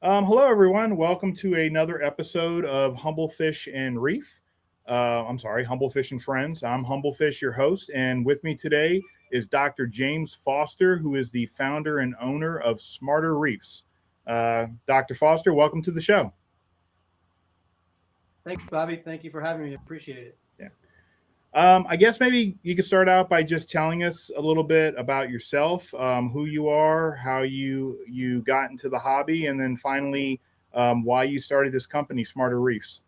Hello, everyone. Welcome to another episode of Humblefish and Reef. Humblefish and Friends. I'm Humblefish, your host, and with me today is Dr. James Foster, who is the founder and owner of Smarter Reefs. Dr. Foster, welcome to the show. Thanks, Bobby. Thank you for having me. Appreciate it. Yeah. I guess maybe you could start out by just telling us a little bit about yourself, who you are, how you got into the hobby, and then finally why you started this company, Smarter Reefs.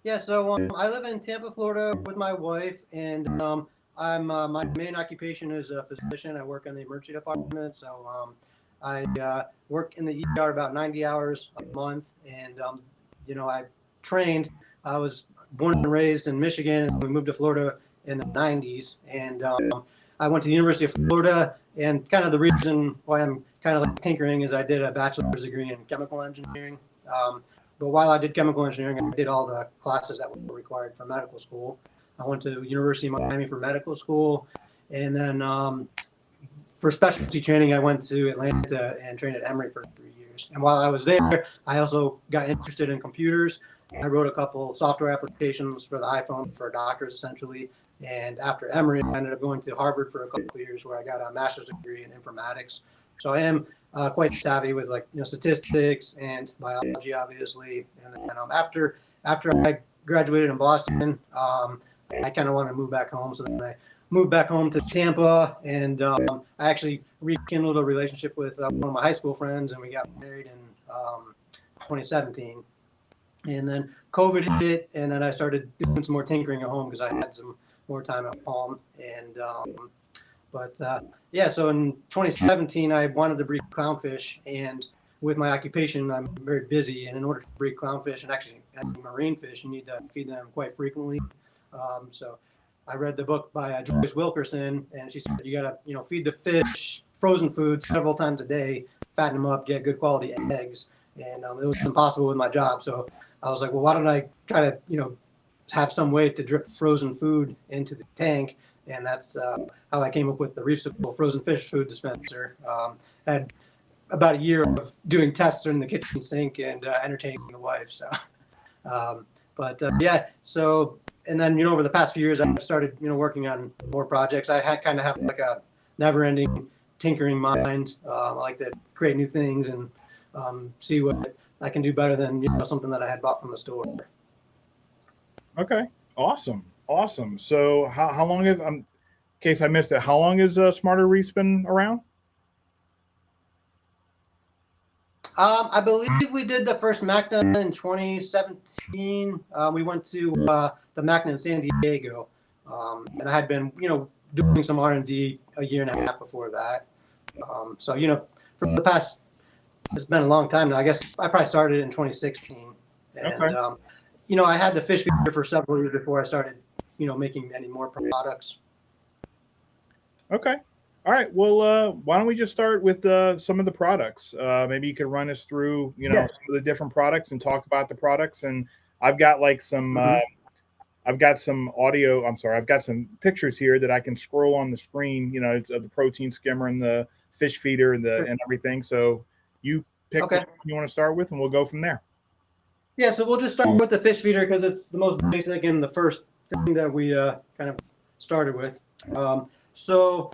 Yeah, so I live in Tampa, Florida with my wife, and my main occupation is a physician. I work in the emergency department, so I work in the ER about 90 hours a month, and I trained. I was born and raised in Michigan, and we moved to Florida in the 90s, and I went to the University of Florida, and kind of the reason why I'm kind of like tinkering is I did a bachelor's degree in chemical engineering. But while I did chemical engineering, I did all the classes that were required for medical school. I went to University of Miami for medical school, and then for specialty training, I went to Atlanta and trained at Emory for 3 years. And while I was there, I also got interested in computers. I wrote a couple software applications for the iPhone for doctors, essentially. And after Emory, I ended up going to Harvard for a couple of years, where I got a master's degree in informatics. So I am quite savvy with statistics and biology, obviously. And then after I graduated in Boston, I kind of wanted to move back home. So then I moved back home to Tampa, and I actually rekindled a relationship with one of my high school friends, and we got married in 2017. And then COVID hit, and then I started doing some more tinkering at home because I had some more time at home. And so in 2017, I wanted to breed clownfish, and with my occupation, I'm very busy. And in order to breed clownfish and actually marine fish, you need to feed them quite frequently. So I read the book by Joyce Wilkerson, and she said you gotta feed the fish frozen food several times a day, fatten them up, get good quality eggs. And it was impossible with my job, so I was like, well, why don't I try to have some way to drip frozen food into the tank? And that's how I came up with the Reefsicle frozen fish food dispenser. Had about a year of doing tests in the kitchen sink and entertaining the wife. So, So, and then over the past few years, I've started working on more projects. I had kind of have like a never-ending tinkering mind. I like to create new things and see what I can do better than something that I had bought from the store. Okay, awesome. So how long have in case I missed it, how long has Smarter Reefs been around? I believe we did the first MACNA in 2017. We went to the MACNA in San Diego, and I had been doing some R&D a year and a half before that. So for the past, it's been a long time now. I guess I probably started in 2016, and Okay. I had the fish feeder for several years before I started making any more products. Okay. All right. Well, why don't we just start with some of the products? Maybe you could run us through, some of the different products and talk about the products. And I've got like some, I've got some audio. I'm sorry, I've got some pictures here that I can scroll on the screen. It's of the protein skimmer and the fish feeder and and everything. So you pick what you want to start with, and we'll go from there. Yeah. So we'll just start with the fish feeder because it's the most basic and the first thing that we kind of started with. So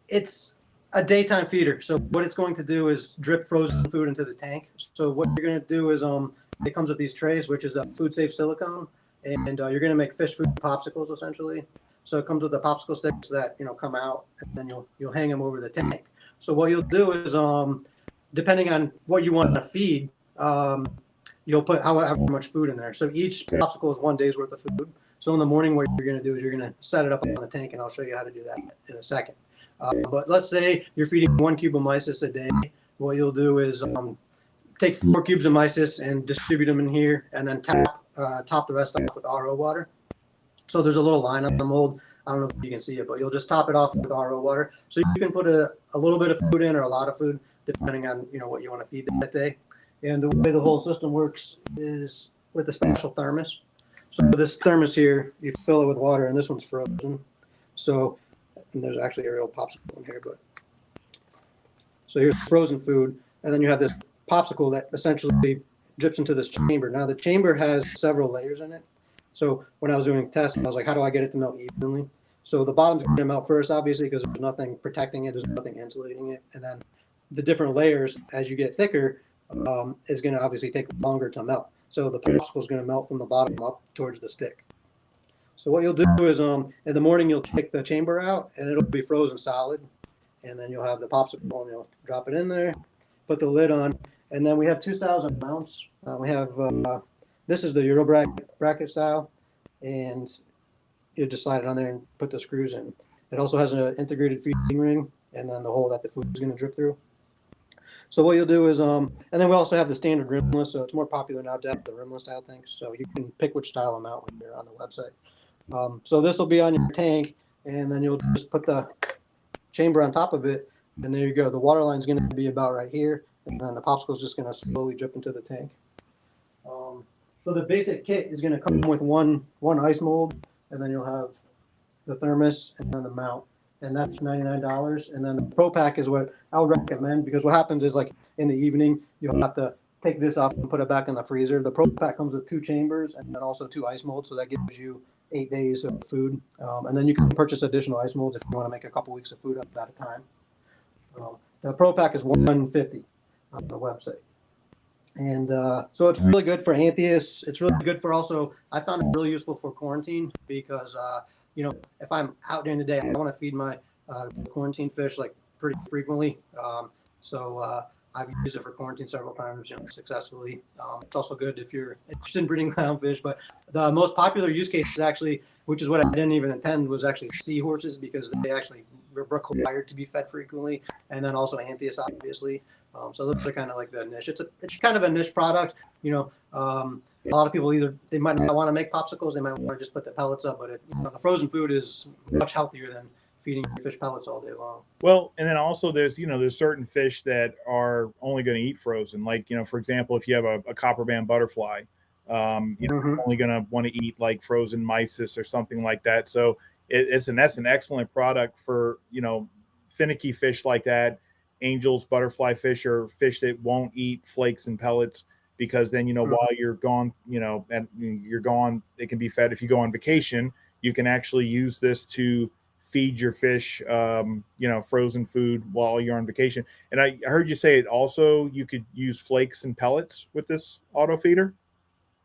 it's a daytime feeder. So what it's going to do is drip frozen food into the tank. So what you're going to do is it comes with these trays, which is a food safe silicone, and you're going to make fish food popsicles essentially. So it comes with the popsicle sticks that come out, and then you'll hang them over the tank. So what you'll do is depending on what you want to feed, you'll put however much food in there. So each popsicle is 1 day's worth of food. So in the morning, what you're going to do is you're going to set it up on the tank, and I'll show you how to do that in a second. But let's say you're feeding 1 cube of mysis a day. What you'll do is take 4 cubes of mysis and distribute them in here, and then top the rest off with RO water. So there's a little line on the mold. I don't know if you can see it, but you'll just top it off with RO water. So you can put a little bit of food in or a lot of food, depending on what you want to feed that day. And the way the whole system works is with a special thermos. So this thermos here, you fill it with water, and this one's frozen. So and there's actually a real popsicle in here, but So here's frozen food, and then you have this popsicle that essentially drips into this chamber. Now the chamber has several layers in it. So when I was doing tests, I was like, how do I get it to melt evenly? So the bottom's going to melt first, obviously, because there's nothing protecting it, there's nothing insulating it, and then the different layers, as you get thicker, is going to obviously take longer to melt. So the popsicle is going to melt from the bottom up towards the stick. So what you'll do is in the morning you'll take the chamber out and it'll be frozen solid, and then you'll have the popsicle and you'll drop it in there, put the lid on, and then we have two styles of mounts. We have this is the Euro bracket style, and you just slide it on there and put the screws in. It also has an integrated feeding ring and then the hole that the food is going to drip through. So what you'll do is, and then we also have the standard rimless, so it's more popular now to have the rimless style things. So you can pick which style of mount when you're on the website. So this will be on your tank, and then you'll just put the chamber on top of it, and there you go. The water line is going to be about right here, and then the popsicle is just going to slowly drip into the tank. So the basic kit is going to come with one ice mold, and then you'll have the thermos and then the mount, and that's $99. And then the Pro Pack is what I would recommend, because what happens is, like, in the evening you'll have to take this off and put it back in the freezer. The Pro Pack comes with 2 chambers and then also 2 ice molds, so that gives you 8 days of food. And then you can purchase additional ice molds if you want to make a couple weeks of food at a time. The Pro Pack is $150 on the website. And so it's really good for Anthias. It's really good for also, I found it really useful for quarantine, because you know, if I'm out during the day, I want to feed my quarantine fish like pretty frequently. So I've used it for quarantine several times, you know, successfully. It's also good if you're interested in breeding clownfish. But the most popular use case is actually, which is what I didn't even intend, was actually seahorses, because they actually were required to be fed frequently, and then also Anthias, obviously. So those are kind of like the niche. It's kind of a niche product, you know. A lot of people, either they might not want to make popsicles, they might want to just put the pellets up, but you know, the frozen food is much healthier than feeding your fish pellets all day long. Well, and then also there's, you know, there's certain fish that are only going to eat frozen. Like, you know, for example, if you have a copper band butterfly, you know, you're only going to want to eat like frozen mysis or something like that. So that's an excellent product for, you know, finicky fish like that. Angels, butterfly fish, or fish that won't eat flakes and pellets, because then, you know, while you're gone, you know, and you're gone, it can be fed. If you go on vacation, you can actually use this to feed your fish, you know, frozen food while you're on vacation. And I heard you say it also, you could use flakes and pellets with this auto feeder.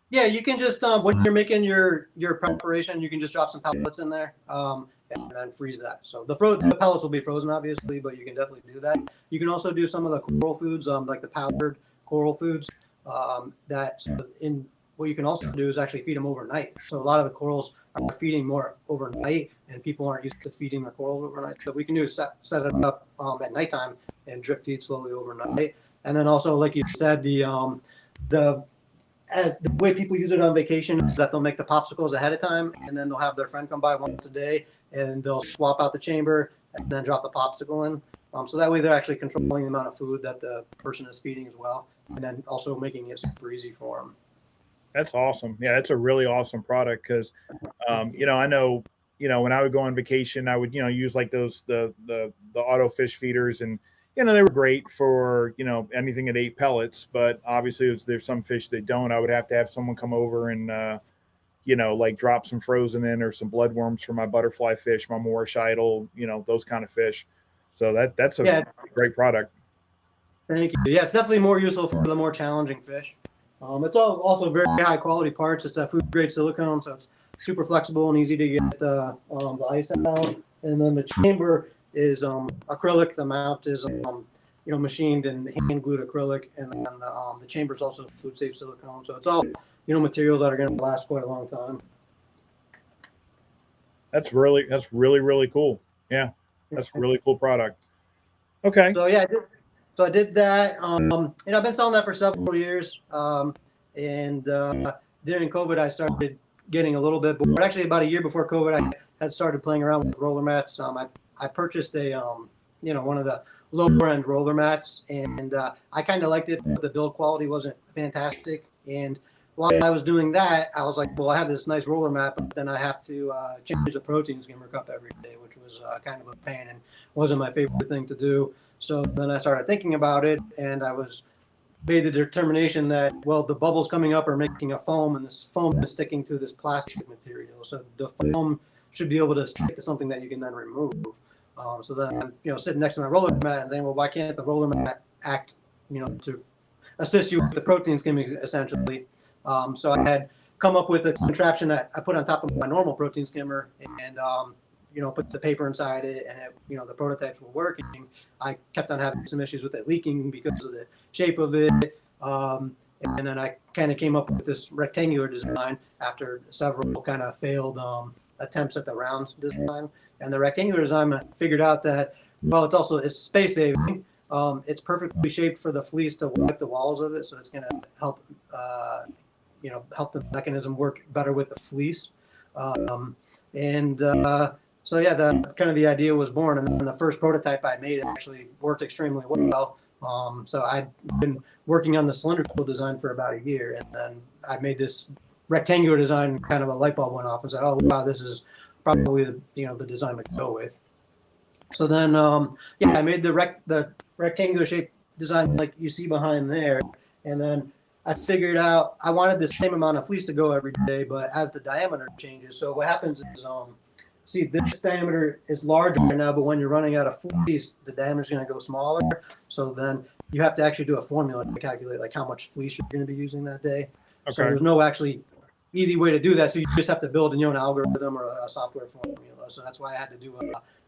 Yeah, you can just when you're making your preparation, you can just drop some pellets in there, and then freeze that. So the pellets will be frozen, obviously, but you can definitely do that. You can also do some of the coral foods, like the powdered coral foods. What you can also do is actually feed them overnight. So a lot of the corals are feeding more overnight, and people aren't used to feeding the corals overnight. So we can do is set it up at nighttime and drip feed slowly overnight. And then also, like you said, the way people use it on vacation is that they'll make the popsicles ahead of time, and then they'll have their friend come by once a day, and they'll swap out the chamber and then drop the popsicle in. So that way they're actually controlling the amount of food that the person is feeding as well, and then also making it super easy for them. That's awesome. Yeah, that's a really awesome product, because, you know, I know, you know, when I would go on vacation, I would, you know, use like those the auto fish feeders, and you know, they were great for, you know, anything that ate pellets, but obviously there's some fish that don't. I would have to have someone come over and you know, like drop some frozen in, or some bloodworms for my butterfly fish, my Morishidal, you know, those kind of fish. So that's a great product. Thank you. Yeah, it's definitely more useful for the more challenging fish. It's also very high quality parts. It's a food grade silicone, so it's super flexible and easy to get the ice out. And then the chamber is acrylic. The mount is you know, machined and hand glued acrylic, and then the chamber is also food safe silicone. So it's all, you know, materials that are going to last quite a long time. That's really cool. Yeah, that's a really cool product. Okay. So yeah, I did that. You know, I've been selling that for several years. And during COVID, I started getting a little bit bored. Actually, about a year before COVID, I had started playing around with roller mats. I purchased a, you know, one of the lower end roller mats, and I kind of liked it, but the build quality wasn't fantastic. And while I was doing that, I was like, well, I have this nice roller mat, but then I have to change the protein skimmer cup every day, which was kind of a pain and wasn't my favorite thing to do. So then I started thinking about it, and I made the determination that, well, the bubbles coming up are making a foam, and this foam is sticking to this plastic material. So the foam should be able to stick to something that you can then remove. So then I'm, sitting next to my roller mat and saying, well, why can't the roller mat act, to assist you with the protein skimming, essentially. So I had come up with a contraption that I put on top of my normal protein skimmer, and put the paper inside it, and the prototypes were working. I kept on having some issues with it leaking because of the shape of it. And then I kind of came up with this rectangular design after several kind of failed attempts at the round design. And the rectangular design, I figured out that, well, it's space saving. It's perfectly shaped for the fleece to wipe the walls of it, so it's going to help, help the mechanism work better with the fleece. So yeah, the idea was born, and then the first prototype I made actually worked extremely well. So I'd been working on the cylindrical design for about a year, and then I made this rectangular design. Kind of a light bulb went off and said, "Oh wow, this is probably the design to go with." So then, I made the rectangular shaped design like you see behind there, and then I figured out I wanted the same amount of fleece to go every day, but as the diameter changes, so what happens is, see, this diameter is larger now, but when you're running out of fleece, the diameter is going to go smaller. So then you have to actually do a formula to calculate like how much fleece you're going to be using that day. Okay. So there's no actually easy way to do that. So you just have to build an algorithm or a software formula. So that's why I had to do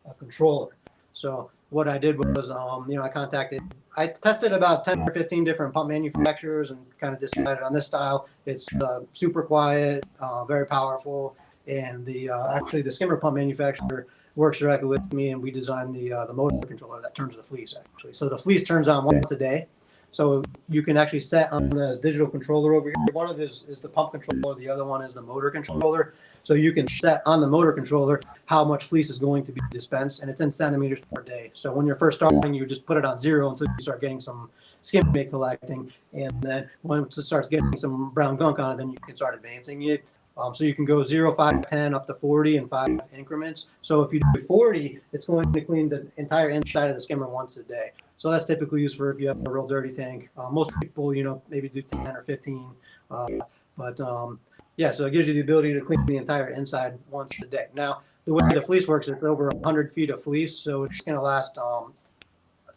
a controller. So what I did was, I tested about 10 or 15 different pump manufacturers and kind of decided on this style. It's super quiet, very powerful. And actually the skimmer pump manufacturer works directly with me, and we designed the motor controller that turns the fleece actually. So the fleece turns on once a day. So you can actually set on the digital controller over here. One of this is the pump controller. The other one is the motor controller. So you can set on the motor controller how much fleece is going to be dispensed, and it's in centimeters per day. So when you're first starting, you just put it on 0 until you start getting some skim bait collecting. And then once it starts getting some brown gunk on it, then you can start advancing it. So you can go 0, 5, 10, up to 40 in 5 increments. So if you do 40, it's going to clean the entire inside of the skimmer once a day. So that's typically used for if you have a real dirty tank. Most people, maybe do 10 or 15. So it gives you the ability to clean the entire inside once a day. Now, the way the fleece works, it's over 100 feet of fleece. So it's going to last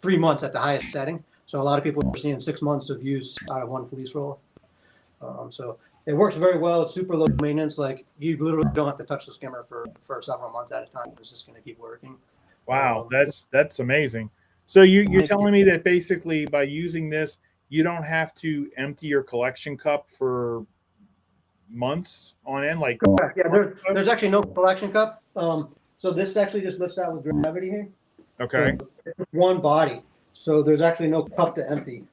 3 months at the highest setting. So a lot of people are seeing 6 months of use out of one fleece roll. So it works very well. It's super low maintenance. Like, you literally don't have to touch the skimmer for several months at a time. It's just going to keep working. Wow, that's amazing. So you're telling me that basically by using this, you don't have to empty your collection cup for months on end? Like, correct. Yeah, there's actually no collection cup. So this actually just lifts out with gravity here. Okay. So it's one body. So there's actually no cup to empty.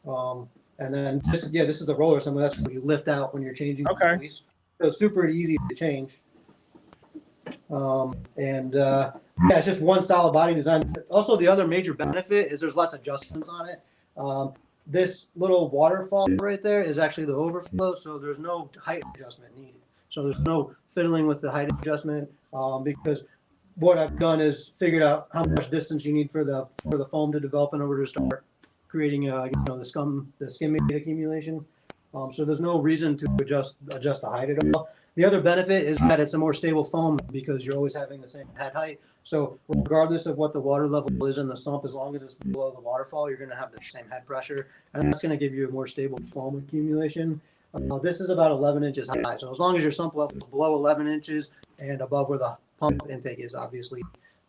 And then this is the roller. So that's what you lift out when you're changing the fleece. So it's super easy to change. It's just one solid body design. Also, the other major benefit is there's less adjustments on it. This little waterfall right there is actually the overflow, so there's no height adjustment needed. So there's no fiddling with the height adjustment, because what I've done is figured out how much distance you need for the foam to develop in order to start creating the skim bait accumulation. So there's no reason to adjust the height at all. The other benefit is that it's a more stable foam because you're always having the same head height. So regardless of what the water level is in the sump, as long as it's below the waterfall, you're going to have the same head pressure, and that's going to give you a more stable foam accumulation. This is about 11 inches high. So as long as your sump level is below 11 inches and above where the pump intake is, obviously,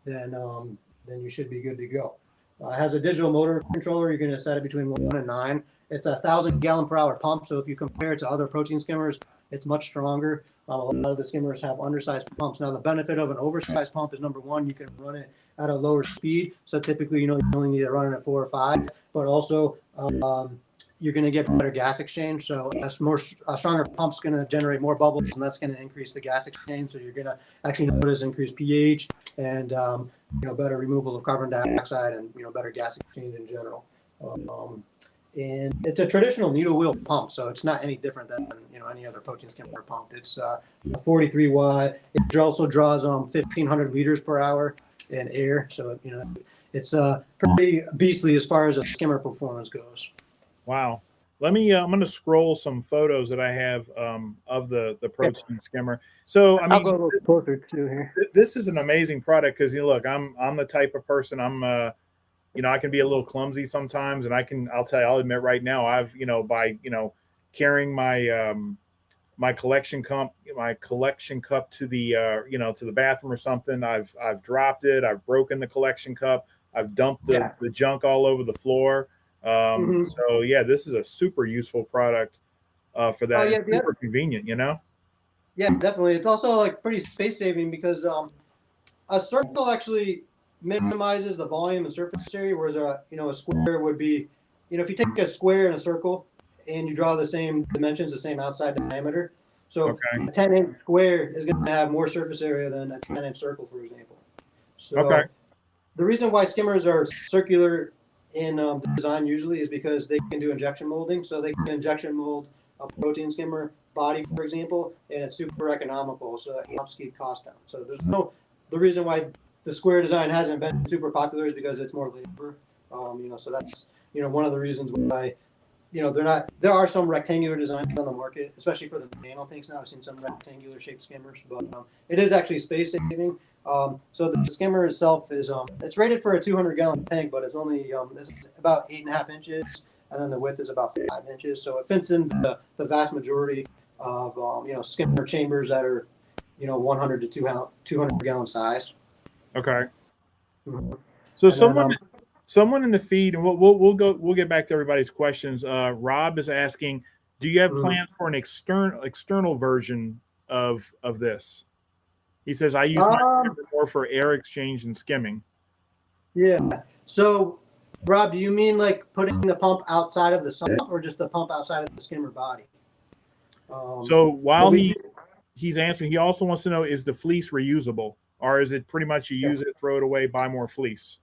then you should be good to go. It has a digital motor controller. You're going to set it between 1 and 9. It's a 1,000 gallon per hour pump. So if you compare it to other protein skimmers, it's much stronger. A lot of the skimmers have undersized pumps. Now, the benefit of an oversized pump is, number one, you can run it at a lower speed. So typically, you only need to run it at 4 or 5. But also, you're going to get better gas exchange. So a stronger pump's going to generate more bubbles, and that's going to increase the gas exchange. So you're going to actually notice increased pH and better removal of carbon dioxide and better gas exchange in general. And it's a traditional needle wheel pump, so it's not any different than any other protein skimmer pump. It's a 43 watt. It also draws 1,500 liters per hour in air, so it's pretty beastly as far as a skimmer performance goes. Wow. Let me. I'm going to scroll some photos that I have of the protein skimmer. So I I'll mean, go a little closer too here. this is an amazing product because look, I'm the type of person I can be a little clumsy sometimes, and I'll admit right now, I've by carrying my collection cup to the to the bathroom or something, I've dropped it, I've broken the collection cup, I've dumped the junk all over the floor. So yeah, this is a super useful product for that. Oh yeah, It's super convenient, yeah, definitely. It's also like pretty space saving because a circle actually minimizes the volume and surface area, whereas a square would be, if you take a square and a circle and you draw the same dimensions, the same outside diameter, so Okay. a 10-inch square is going to have more surface area than a 10-inch circle, for example. Okay. So the reason why skimmers are circular in the design usually is because they can do injection molding. So they can injection mold a protein skimmer body, for example, and it's super economical. So it helps keep costs down. So the reason why the square design hasn't been super popular is because it's more labor. So that's, one of the reasons why, there are some rectangular designs on the market, especially for the nano tanks now. I've seen some rectangular shaped skimmers, but it is actually space saving. So the skimmer itself is it's rated for a 200-gallon tank, but it's only it's about 8.5 inches, and then the width is about 5 inches. So it fits into the vast majority of skimmer chambers that are 100 to 200-gallon size. Okay. Mm-hmm. So And someone in the feed, and we'll get back to everybody's questions. Rob is asking, do you have plans for an external version of this? He says, I use my skimmer more for air exchange and skimming. Yeah. So, Rob, do you mean like putting the pump outside of the sump or just the pump outside of the skimmer body? So while he's answering, he also wants to know, is the fleece reusable? Or is it pretty much you use it, throw it away, buy more fleece?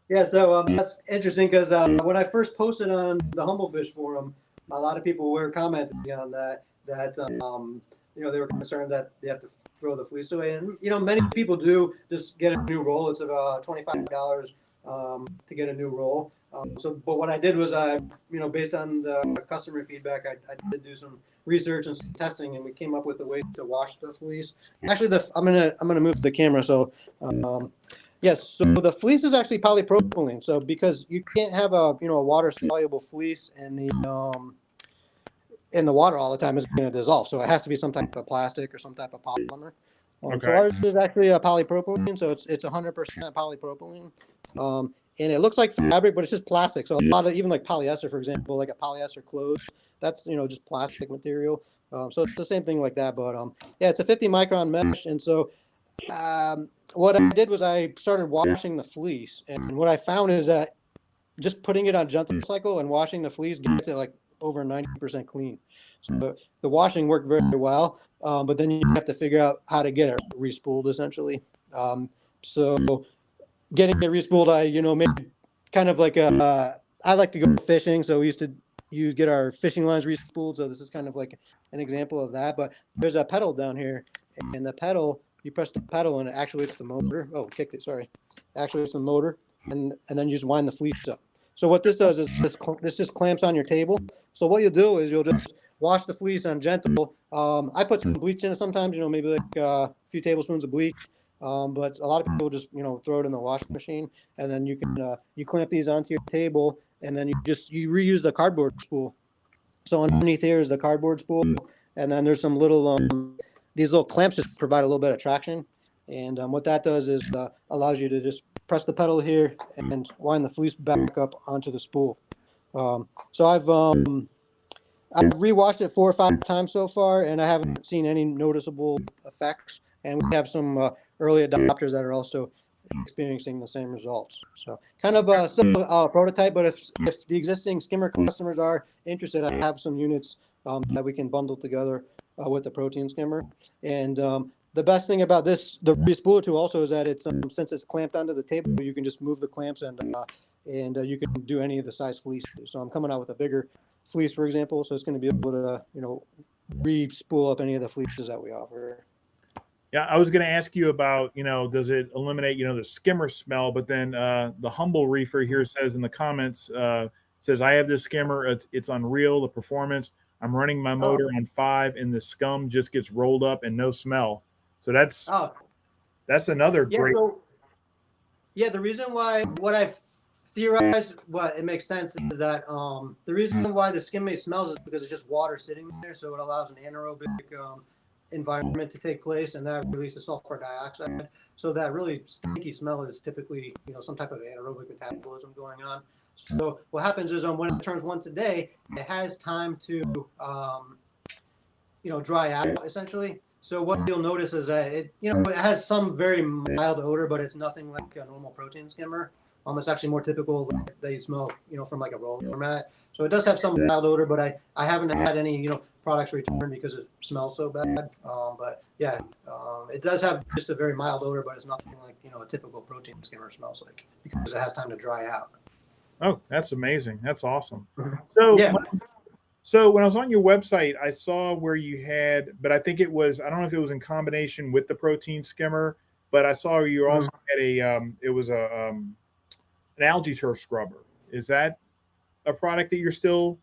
Yeah, so that's interesting because when I first posted on the Humblefish forum, a lot of people were commenting on that they were concerned that they have to throw the fleece away, and many people do just get a new roll. It's about $25 to get a new roll. But what I did was based on the customer feedback, I did do some research and some testing, and we came up with a way to wash the fleece. Actually, I'm gonna move the camera so. Yes, so the fleece is actually polypropylene. So because you can't have a water soluble fleece in the water all the time, it's going to dissolve. So it has to be some type of plastic or some type of polymer. So ours is actually a polypropylene, so it's 100% polypropylene, and it looks like fabric, but it's just plastic. So a lot of even like polyester, for example, like a polyester clothes, that's just plastic material. So it's the same thing like that, but yeah, it's a 50 micron mesh, and so. What I did was I started washing the fleece, and what I found is that just putting it on gentle cycle and washing the fleece gets it like over 90% clean. So the washing worked very well, but then you have to figure out how to get it respooled essentially. So getting it respooled, I made kind of like I like to go fishing, so we used to get our fishing lines respooled. So this is kind of like an example of that. But there's a pedal down here, and the pedal, you press the pedal and it actuates the motor. Oh, kicked it. Sorry, actuates the motor, and then you just wind the fleece up. So what this does is this just clamps on your table. So what you'll do is you'll just wash the fleece on gentle. I put some bleach in it sometimes. Maybe like a few tablespoons of bleach. But a lot of people just throw it in the washing machine, and then you can you clamp these onto your table, and then you reuse the cardboard spool. So underneath here is the cardboard spool, and then there's some little these little clamps just provide a little bit of traction, and what that does is allows you to just press the pedal here and wind the fleece back up onto the spool. So I've rewashed it 4 or 5 times so far, and I haven't seen any noticeable effects. And we have some early adopters that are also experiencing the same results. So kind of still a prototype, but if the existing skimmer customers are interested, I have some units that we can bundle together with the protein skimmer. And the best thing about the respooler tool also is that it's since it's clamped onto the table, you can just move the clamps and you can do any of the size fleece. So I'm coming out with a bigger fleece, for example, so it's going to be able to re-spool up any of the fleeces that we offer. Yeah, I was going to ask you about, does it eliminate, the skimmer smell? But then the Humble Reefer here says in the comments, says, I have this skimmer. It's unreal, the performance. I'm running my Oh, motor on 5 and the scum just gets rolled up and no smell. So that's oh, another yeah. great. So yeah, the reason why what I've theorized, what it makes sense is that the reason why the skim mate smells is because it's just water sitting there, so it allows an anaerobic environment to take place, and that releases sulfur dioxide. So that really stinky smell is typically some type of anaerobic metabolism going on. So what happens is when it turns once a day, it has time to dry out essentially. So what you'll notice is that it has some very mild odor, but it's nothing like a normal protein skimmer. It's actually more typical that you smell, from like a roller mat. So it does have some mild odor, but I haven't had any, products returned because it smells so bad. But yeah, it does have just a very mild odor, but it's nothing like, a typical protein skimmer smells like because it has time to dry out. Oh, that's amazing. That's awesome. So Yeah. So when I was on your website, I saw where you had, but I think it was, I don't know if it was in combination with the protein skimmer, but I saw you also had it was an algae turf scrubber. Is that a product that you're still?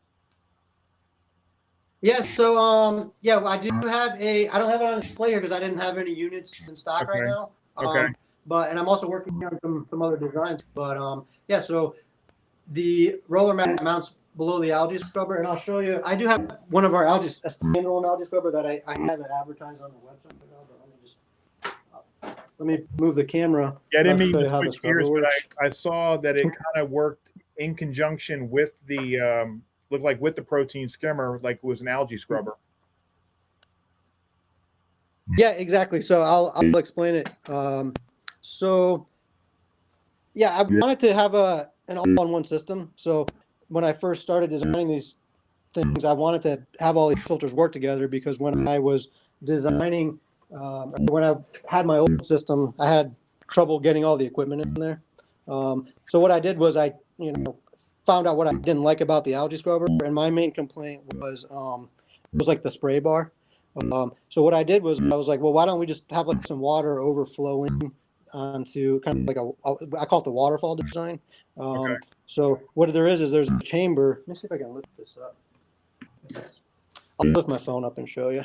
Yeah, so yeah, I do have I don't have it on display here because I didn't have any units in stock right Okay. now. Okay. And I'm also working on some other designs. But yeah, so the roller mat mounts below the algae scrubber, and I'll show you. I do have one of our a standalone algae scrubber that I have it advertised on the website. But let me move the camera. Yeah, I And didn't I'll mean show to you how the switch gears, scrubber but works. I saw that it kind of worked in conjunction with the looked like with the protein skimmer, like it was an algae scrubber. Yeah, exactly. So I'll explain it. So yeah, I wanted to have an all-in-one system. So when I first started designing these things, I wanted to have all these filters work together because when I was designing, when I had my old system, I had trouble getting all the equipment in there. So what I did was I, found out what I didn't like about the algae scrubber, and my main complaint was like the spray bar. So what I did was I was like, well, why don't we just have like some water overflowing onto kind of like I call it the waterfall design. Okay. So what there is there's a chamber. Let me see if I can lift this up. I'll lift my phone up and show you.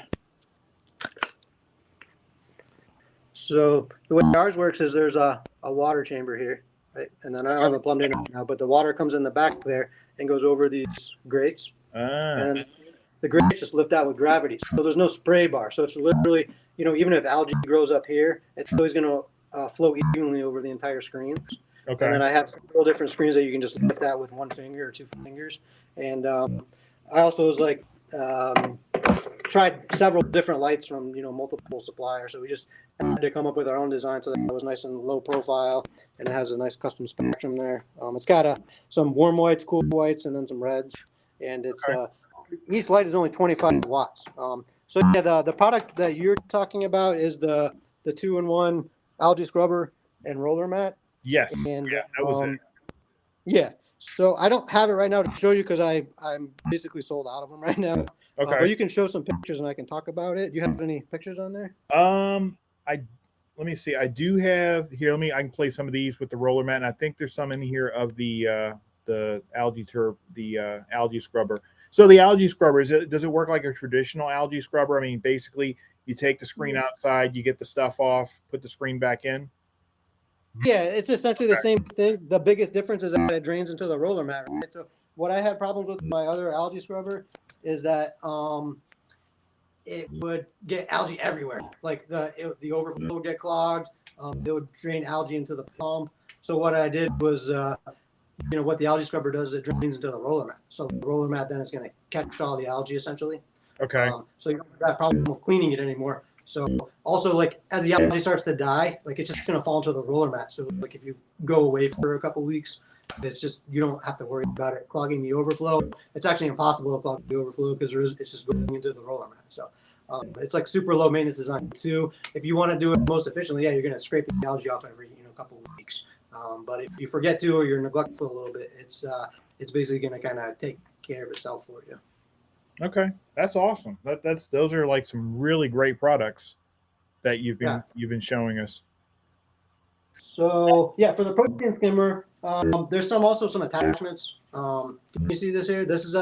So the way ours works is there's a water chamber here, right? And then I don't have it plumbed in right now, but the water comes in the back there and goes over these grates. Ah, And the grates just lift out with gravity. So there's no spray bar. So it's literally, even if algae grows up here, it's always going to flow evenly over the entire screen. And okay. then I have several different screens that you can just lift out with one finger or two fingers. And I also was like, tried several different lights from multiple suppliers. So we just had to come up with our own design so that it was nice and low profile, and it has a nice custom spectrum there. It's got some warm whites, cool whites, and then some reds. And it's Okay. each light is only 25 watts. So yeah, the product that you're talking about is the 2-in-1 algae scrubber and roller mat. Yes. And Yeah, that was it. yeah, so I don't have it right now to show you because I'm basically sold out of them right now. Okay. But you can show some pictures and I can talk about it. Do you have any pictures on there? I let me see. I do have here. I can play some of these with the roller mat, and I think there's some in here of the algae turf, the algae scrubber. So the algae scrubber does it work like a traditional algae scrubber? I mean, basically, you take the screen outside, you get the stuff off, put the screen back in. Yeah, it's essentially the same thing. The biggest difference is that it drains into the roller mat, right? So what I had problems with my other algae scrubber is that it would get algae everywhere. Like the overflow would get clogged. It would drain algae into the pump. So what I did was, what the algae scrubber does, it drains into the roller mat. So the roller mat then is going to catch all the algae essentially. Okay. So you don't have that problem of cleaning it anymore. So also, like, as the algae starts to die, like, it's just going to fall into the roller mat. So like if you go away for a couple weeks, it's just, you don't have to worry about it clogging the overflow. It's actually impossible to clog the overflow because it's just going into the roller mat. So it's like super low maintenance design too. If you want to do it most efficiently, yeah, you're going to scrape the algae off every couple of weeks. But if you forget to, or you're neglectful a little bit, it's basically going to kind of take care of itself for you. Okay, that's awesome. Those are like some really great products. that you've been showing us. So yeah, for the protein skimmer, there's also some attachments. Can you see this here? This is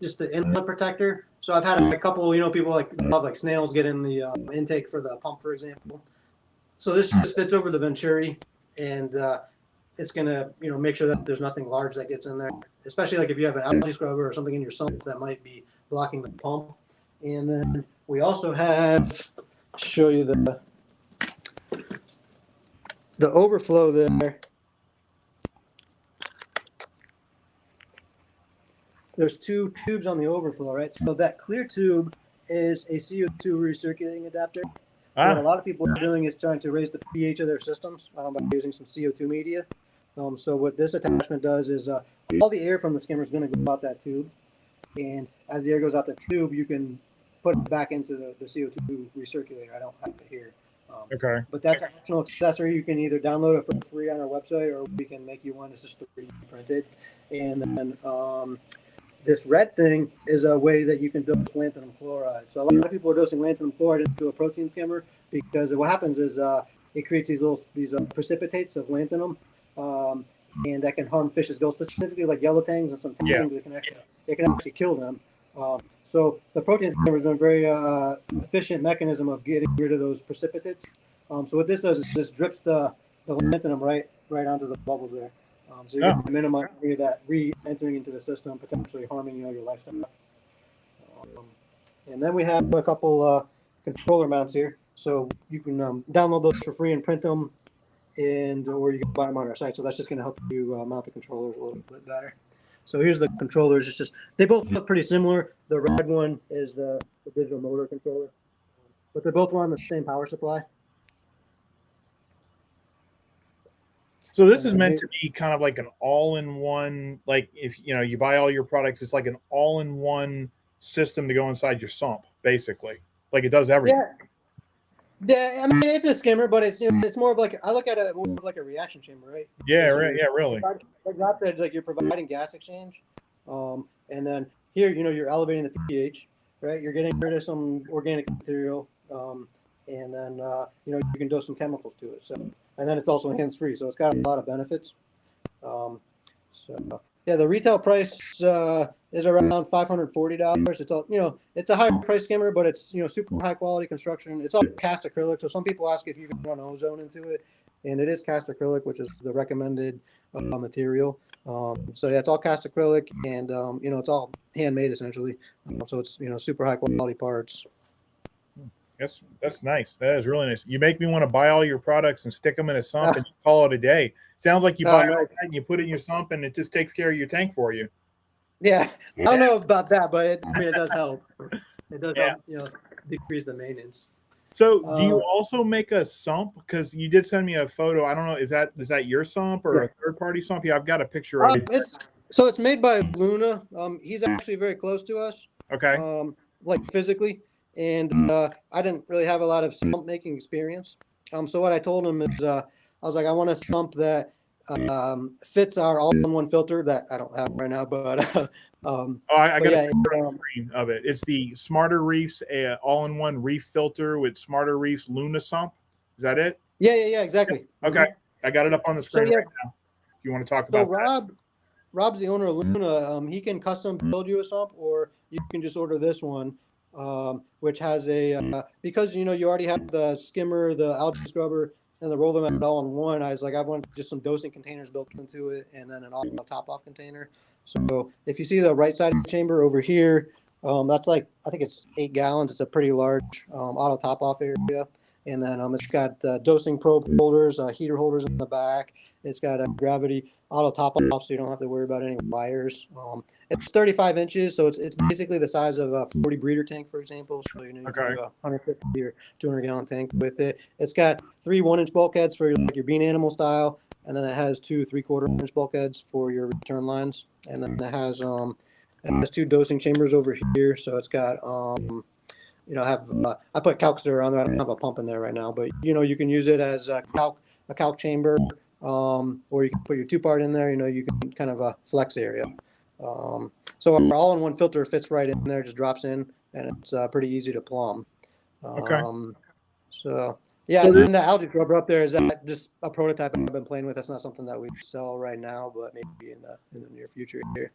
just the inlet protector. So I've had a couple, people like snails get in the intake for the pump, for example. So this just fits over the venturi, and it's gonna make sure that there's nothing large that gets in there, especially like if you have an algae scrubber or something in your sump that might be blocking the pump. And then we also have, show you the overflow there. There's two tubes on the overflow, right? So that clear tube is a CO2 recirculating adapter. So what a lot of people are doing is trying to raise the pH of their systems by using some CO2 media. So what this attachment does is all the air from the skimmer is going to go out that tube. And as the air goes out the tube, you can put it back into the CO2 recirculator. I don't have it here. Okay. But that's an optional accessory. You can either download it for free on our website, or we can make you one. It's just 3D printed. And then this red thing is a way that you can dose lanthanum chloride. So a lot of people are dosing lanthanum chloride into a protein skimmer because what happens is it creates these precipitates of lanthanum, and that can harm fish's gills, specifically like yellow tangs and some tangs. It can actually kill them. So the protein skimmer has been a very efficient mechanism of getting rid of those precipitates. So what this does is this drips the lanthanum right onto the bubbles there. So you're going to minimize that re-entering into the system, potentially harming your lifestyle. And then we have a couple controller mounts here. So you can download those for free and print them, or you can buy them on our site. So that's just going to help you mount the controllers a little bit better. So here's the controllers. It's just, they both look pretty similar. The red one is the digital motor controller, but they both run the same power supply. So this is meant to be kind of like an all-in-one, like if you buy all your products, it's like an all-in-one system to go inside your sump, basically. Like it does everything. Yeah, I mean it's a skimmer, but it's more of like, I look at it more of like a reaction chamber, right? Yeah, right. Yeah, really. Like Rob said, like you're providing gas exchange, and then here you're elevating the pH, right? You're getting rid of some organic material, and then you can dose some chemicals to it. So, and then it's also hands-free, so it's got a lot of benefits. So yeah, the retail price is around $540. It's all it's a higher price skimmer, but it's super high quality construction. It's all cast acrylic. So some people ask if you can run ozone into it, and it is cast acrylic, which is the recommended material. So yeah, it's all cast acrylic, and it's all handmade essentially. So it's super high quality parts. That's nice. That is really nice. You make me want to buy all your products and stick them in a sump and call it a day. Sounds like you buy it and you put it in your sump and it just takes care of your tank for you. Yeah, I don't know about that, but it does help. It does help, decrease the maintenance. So do you also make a sump? Because you did send me a photo. I don't know. Is that your sump or a third party sump? Yeah, I've got a picture of it. It's made by Luna. He's actually very close to us. Okay. Like physically. And I didn't really have a lot of sump making experience. So what I told him is I was like, I want a sump that fits our all-in-one filter that I don't have right now, but I got a screen of it. It's the Smarter Reefs all-in-one reef filter with Smarter Reefs Luna sump. Is that it? Yeah, exactly. Okay, I got it up on the screen right now. If you want to talk about that. Rob's the owner of Luna. He can custom build you a sump, or you can just order this one. Which has because you already have the skimmer, the algae scrubber, and the roller mat all in one. I was like, I want just some dosing containers built into it, and then an auto top-off container. So if you see the right side of the chamber over here, that's like, I think it's 8 gallons. It's a pretty large auto top-off area. And then it's got dosing probe holders, heater holders in the back. It's got a gravity auto top-off, so you don't have to worry about any wires. It's 35 inches, so it's basically the size of a 40 breeder tank, for example. So you can do a 150 or 200 gallon tank with it. It's got 3 1-inch bulkheads for your bean animal style, and then it has 2 3/4-inch bulkheads for your return lines, and then it has 2 dosing chambers over here. So it's got I put calc stir on there. I don't have a pump in there right now, but you can use it as a calc chamber, or you can put your 2-part in there. You can kind of a flex area. So our all-in-one filter fits right in there, just drops in, and it's pretty easy to plumb. So yeah, So and the algae scrubber up there, is that just a prototype I've been playing with? That's not something that we sell right now, but maybe in the near future here.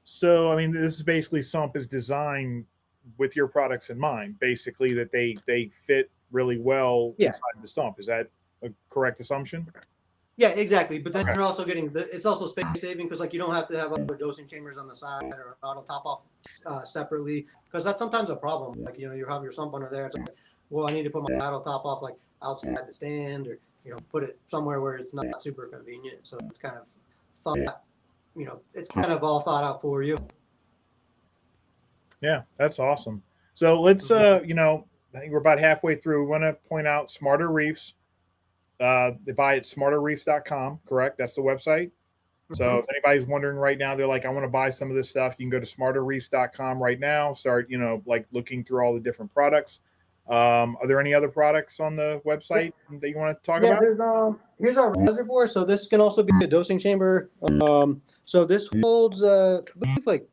So, I mean, this is basically Sump is designed with your products in mind, basically that they fit really well Yeah. inside the stump. Is that a correct assumption? Yeah, exactly. But then Okay. you're also getting it's also space saving, because like you don't have to have other dosing chambers on the side or an auto top off separately, because that's sometimes a problem. Like, you know, you have your sump under there. It's like, well, I need to put my auto top off like outside the stand, or you know, put it somewhere where it's not super convenient. So it's kind of thought, you know, it's kind of all thought out for you. Yeah, that's awesome. So let's you know, I think we're about halfway through. We want to point out Smarter Reefs. They buy at smarterreefs.com, correct? That's the website. So if anybody's wondering right now, they're like, I want to buy some of this stuff, you can go to smarterreefs.com right now, start, you know, like looking through all the different products. Are there any other products on the website that you want to talk Yeah, about? there's here's our reservoir. So this can also be a dosing chamber. So this holds I believe like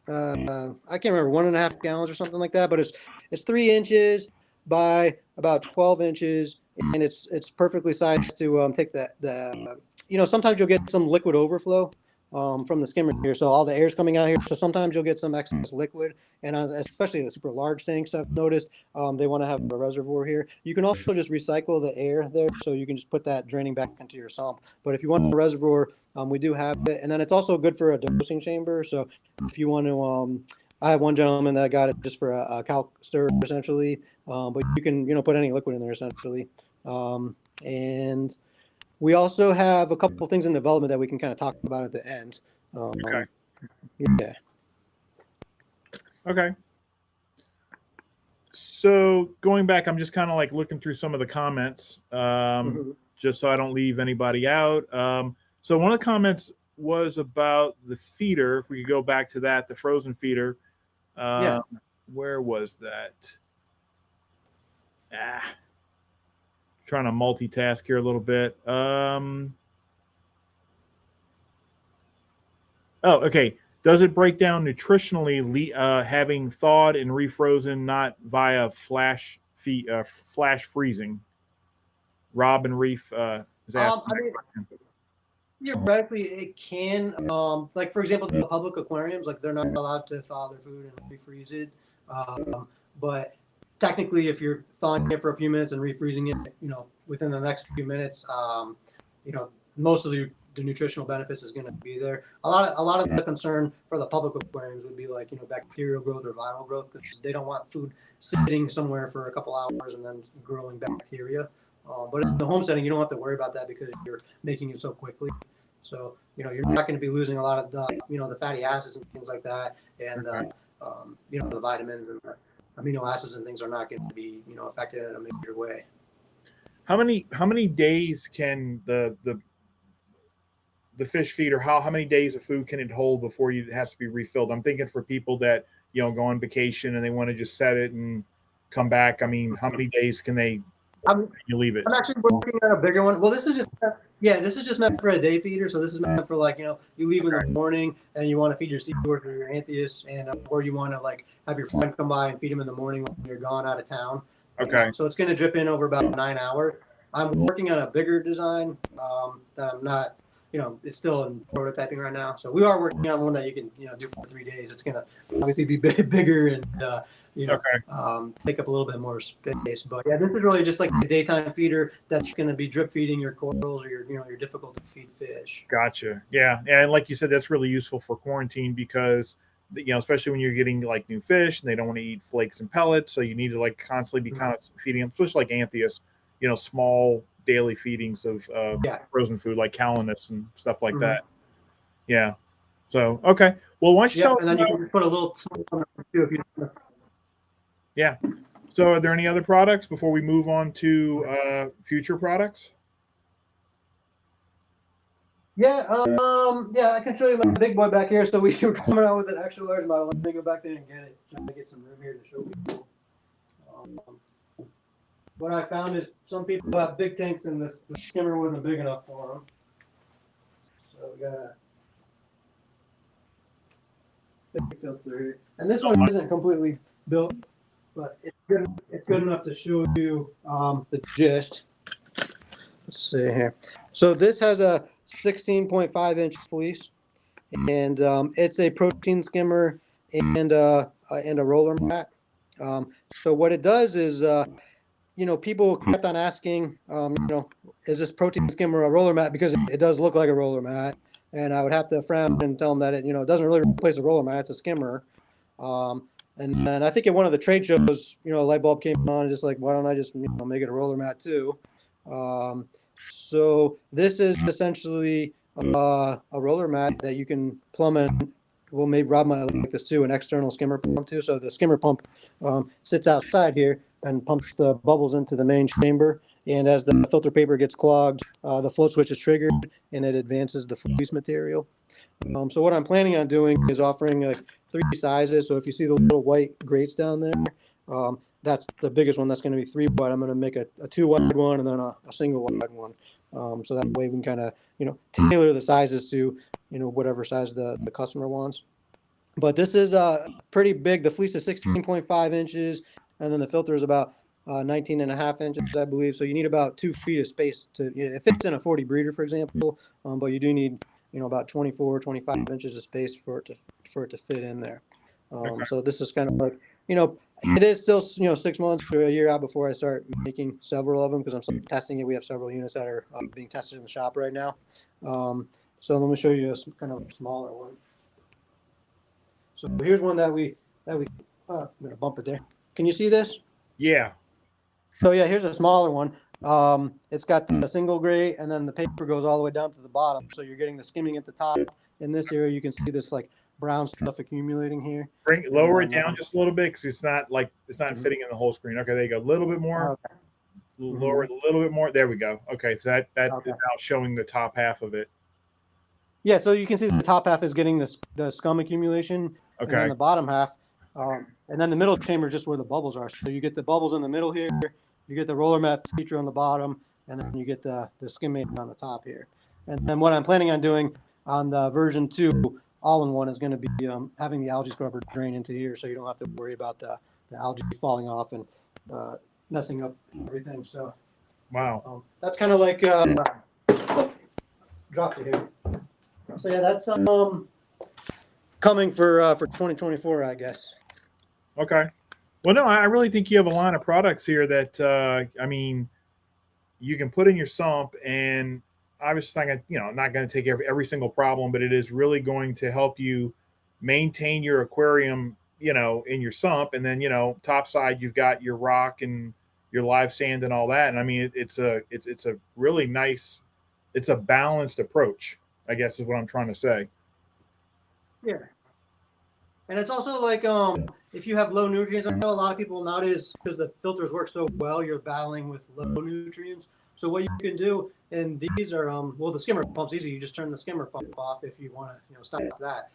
I can't remember, 1.5 gallons or something like that, but it's 3 inches by about 12 inches, and it's perfectly sized to take the you know, sometimes you'll get some liquid overflow from the skimmer here, so all the air's coming out here. So sometimes you'll get some excess liquid, and especially the super large tanks, I've noticed they want to have a reservoir here. You can also just recycle the air there, so you can just put that draining back into your sump. But if you want a reservoir, we do have it, and then it's also good for a dosing chamber. So if you want to, I have one gentleman that got it just for a calc stir essentially, but you can, you know, put any liquid in there essentially. And we also have a couple things in development that we can kind of talk about at the end. Okay. Yeah. Okay. So going back, I'm just kind of like looking through some of the comments, just so I don't leave anybody out. So one of the comments was about the feeder. If we could go back to that, the frozen feeder. Yeah. Where was that? Trying to multitask here a little bit. Oh, okay. Does it break down nutritionally, having thawed and refrozen, not via flash freezing? Rob and Reef is asking I that mean, question. theoretically, it can. Like for example, the public aquariums, like they're not allowed to thaw their food and refreeze it. But technically, if you're thawing it for a few minutes and refreezing it, you know, within the next few minutes, you know, most of the nutritional benefits is going to be there. A lot of the concern for the public aquariums would be like, you know, bacterial growth or viral growth, because they don't want food sitting somewhere for a couple hours and then growing bacteria. But in the home setting, you don't have to worry about that because you're making it so quickly. So, you know, you're not going to be losing a lot of the, you know, the fatty acids and things like that. And, you know, the vitamins and the amino acids and things are not going to be, you know, affected in a major way. How many days can the fish feeder, how many days of food can it hold before it has to be refilled? I'm thinking for people that, you know, go on vacation and they want to just set it and come back. I mean, how many days can you leave it? I'm actually working on a bigger one. Well, this is just, yeah, this is just meant for a day feeder. So this is meant for like, you know, you leave in the morning and you want to feed your seahorse or your anthias, and or you want to like have your friend come by and feed them in the morning when you're gone out of town. Okay. So it's going to drip in over about 9 hours. I'm working on a bigger design that I'm not, you know, it's still in prototyping right now. So we are working on one that you can, you know, do for 3 days. It's going to obviously be bigger and, you know, take up a little bit more space. But yeah, this is really just like a daytime feeder that's going to be drip feeding your corals or your, you know, your difficult to feed fish. Gotcha. Yeah. And like you said, that's really useful for quarantine because, you know, especially when you're getting like new fish and they don't want to eat flakes and pellets. So you need to like constantly be kind of feeding them, especially like anthias, you know, small daily feedings of frozen food like calanus and stuff like that. Yeah. So, okay. Well, why don't you tell us and then you can just put a little too if you. Yeah. So are there any other products before we move on to future products? Yeah, yeah, I can show you my big boy back here. So we were coming out with an extra large model. Let me go back there and get it. Trying to get some room here to show people. What I found is some people have big tanks and the skimmer wasn't big enough for them. So we got a big filter here. And this one isn't completely built, but it's good enough to show you the gist. Let's see here. So this has a 16.5-inch fleece, and it's a protein skimmer and a roller mat. So what it does is, people kept on asking, is this protein skimmer a roller mat? Because it does look like a roller mat, and I would have to frown and tell them that it doesn't really replace a roller mat; it's a skimmer. And then I think at one of the trade shows, a light bulb came on, just like, why don't I just make it a roller mat too? So this is essentially a roller mat that you can plumb in. Well, maybe Rob might like this too, an external skimmer pump too. So the skimmer pump sits outside here and pumps the bubbles into the main chamber. And as the filter paper gets clogged, the float switch is triggered and it advances the fleece material. So what I'm planning on doing is offering like 3 sizes. So if you see the little white grates down there, that's the biggest one. That's going to be 3 wide. I'm going to make a 2 wide one and then a single wide one. So that way we can kind of, tailor the sizes to, whatever size the customer wants. But this is pretty big. The fleece is 16.5 inches, and then the filter is about 19.5 inches, I believe. So you need about 2 feet of space to, it fits in a 40 breeder, for example, but you do need, about 24, 25 inches of space for it to fit in there. Okay. So this is kind of like, it is still, 6 months to a year out before I start making several of them because I'm still testing it. We have several units that are being tested in the shop right now. So let me show you a kind of smaller one. So here's one that we I'm gonna bump it there. Can you see this? Yeah. So yeah, here's a smaller one. It's got the single grate, and then the paper goes all the way down to the bottom. So you're getting the skimming at the top. In this area, you can see this like brown stuff accumulating here. Lower it down just a little bit because it's not fitting in the whole screen. Okay, there you go. A little bit more. Okay. Lower it a little bit more. There we go. Okay, so that Okay. is now showing the top half of it. Yeah, so you can see the top half is getting the scum accumulation, and then the bottom half, and then the middle chamber is just where the bubbles are. So you get the bubbles in the middle here, you get the roller mat feature on the bottom, and then you get the skimming on the top here. And then what I'm planning on doing on the version 2 all-in-one is going to be having the algae scrubber drain into here, so you don't have to worry about the algae falling off and messing up everything. So wow, that's kind of like dropped it here. So yeah, that's coming for 2024, I guess. Okay. Well, no, I really think you have a line of products here that you can put in your sump, and obviously, not going to take every single problem, but it is really going to help you maintain your aquarium, in your sump, and then top side you've got your rock and your live sand and all that, and I mean it's a really nice, it's a balanced approach, I guess is what I'm trying to say. Yeah. And it's also like if you have low nutrients, I know a lot of people nowadays, because the filters work so well, you're battling with low nutrients. So what you can do, and these are the skimmer pump's easy. You just turn the skimmer pump off if you want to stop that.